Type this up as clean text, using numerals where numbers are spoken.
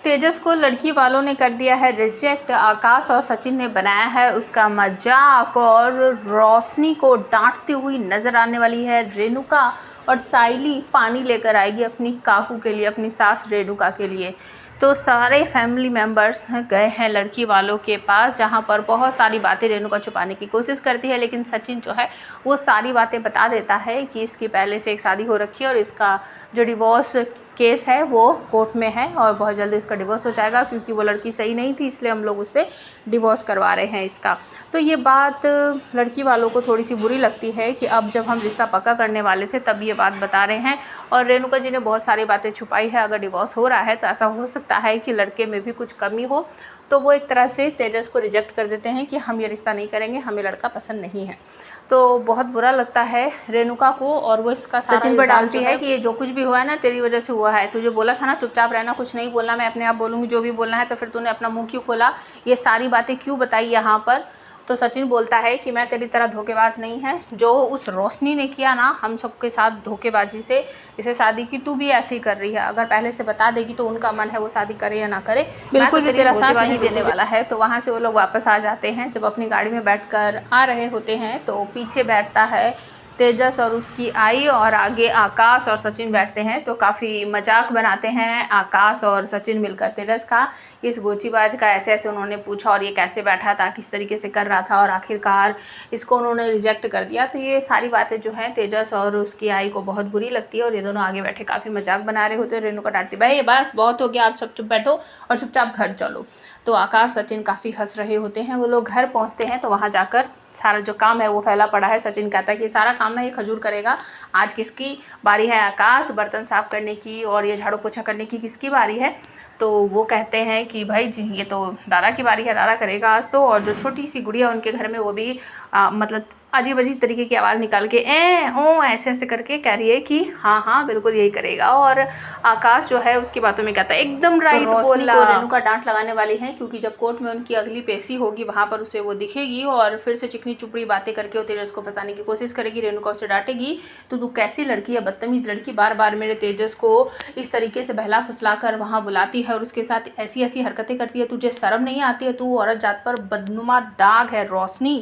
तेजस को लड़की वालों ने कर दिया है रिजेक्ट। आकाश और सचिन ने बनाया है उसका मजाक और रोशनी को डांटती हुई नजर आने वाली है रेणुका। और साइली पानी लेकर आएगी अपनी काकू के लिए, अपनी सास रेणुका के लिए। तो सारे फैमिली मेम्बर्स गए हैं लड़की वालों के पास, जहां पर बहुत सारी बातें रेणुका छुपाने की कोशिश करती है, लेकिन सचिन जो है वो सारी बातें बता देता है कि इसकी पहले से एक शादी हो रखी है और इसका जो डिवोर्स केस है वो कोर्ट में है और बहुत जल्दी उसका डिवोर्स हो जाएगा, क्योंकि वो लड़की सही नहीं थी, इसलिए हम लोग उससे डिवोर्स करवा रहे हैं इसका। तो ये बात लड़की वालों को थोड़ी सी बुरी लगती है कि अब जब हम रिश्ता पक्का करने वाले थे तब ये बात बता रहे हैं। और रेणुका जी ने बहुत सारी बातें छुपाई है। अगर डिवोर्स हो रहा है तो ऐसा हो सकता है कि लड़के में भी कुछ कमी हो, तो वो एक तरह से तेजस को रिजेक्ट कर देते हैं कि हम ये रिश्ता नहीं करेंगे, हमें लड़का पसंद नहीं है। तो बहुत बुरा लगता है रेणुका को, और वो इसका सचिन पर डालती है कि ये जो कुछ भी हुआ है ना तेरी वजह से हुआ है। तुझे बोला था ना चुपचाप रहना, कुछ नहीं बोलना, मैं अपने आप बोलूँगी जो भी बोलना है, तो फिर तूने अपना मुंह क्यों खोला, ये सारी बातें क्यों बताई यहाँ पर। तो सचिन बोलता है कि मैं तेरी तरह धोखेबाज नहीं है, जो उस रोशनी ने किया ना हम सबके साथ धोखेबाजी से इसे शादी की, तू भी ऐसे ही कर रही है। अगर पहले से बता देगी तो उनका मन है वो शादी करे या ना करे, बिल्कुल भी तेरा साथ नहीं देने वाला है। तो वहाँ से वो लोग वापस आ जाते हैं। जब अपनी गाड़ी में बैठकर आ रहे होते हैं तो पीछे बैठता है तेजस और उसकी आई, और आगे आकाश और सचिन बैठते हैं। तो काफ़ी मजाक बनाते हैं आकाश और सचिन मिलकर तेजस का, इस गोचीबाज का ऐसे ऐसे उन्होंने पूछा और ये कैसे बैठा था, किस तरीके से कर रहा था, और आखिरकार इसको उन्होंने रिजेक्ट कर दिया। तो ये सारी बातें जो हैं तेजस और उसकी आई को बहुत बुरी लगती है, और ये दोनों आगे बैठे काफ़ी मजाक बना रहे होते हैं। रेणुका डांटती, भाई बस बहुत हो गया, आप सब चुप बैठो और चुपचाप घर चलो। तो आकाश सचिन काफ़ी हंस रहे होते हैं। वो लोग घर पहुँचते हैं तो वहाँ जाकर सारा जो काम है वो फैला पड़ा है। सचिन कहता है कि सारा काम ना ये खजूर करेगा, आज किसकी बारी है आकाश बर्तन साफ करने की, और ये झाड़ू पोछा करने की किसकी बारी है। तो वो कहते हैं कि भाई जी ये तो दादा की बारी है, दादा करेगा आज तो। और जो छोटी सी गुड़िया उनके घर में वो भी मतलब अजीब अजीब तरीके की आवाज़ निकाल के ओ ऐसे ऐसे करके कह रही है कि हाँ हाँ बिल्कुल यही करेगा। और आकाश जो है उसकी बातों में कहता है एकदम राइट बोला। तो रेणुका डांट लगाने वाली है, क्योंकि जब कोर्ट में उनकी अगली पेशी होगी वहाँ पर उसे वो दिखेगी और फिर से चिकनी चुपड़ी बातें करके वो तेजस को फंसाने की कोशिश करेगी। रेणुका उसे डांटेगी, तो तू कैसी लड़की है, बदतमीज लड़की, बार बार मेरे तेजस को इस तरीके से बहला फुसला कर वहाँ बुलाती है और उसके साथ ऐसी ऐसी हरकतें करती है, तुझे शर्म नहीं आती है, तू औरत जात पर बदनुमा दाग है रोशनी।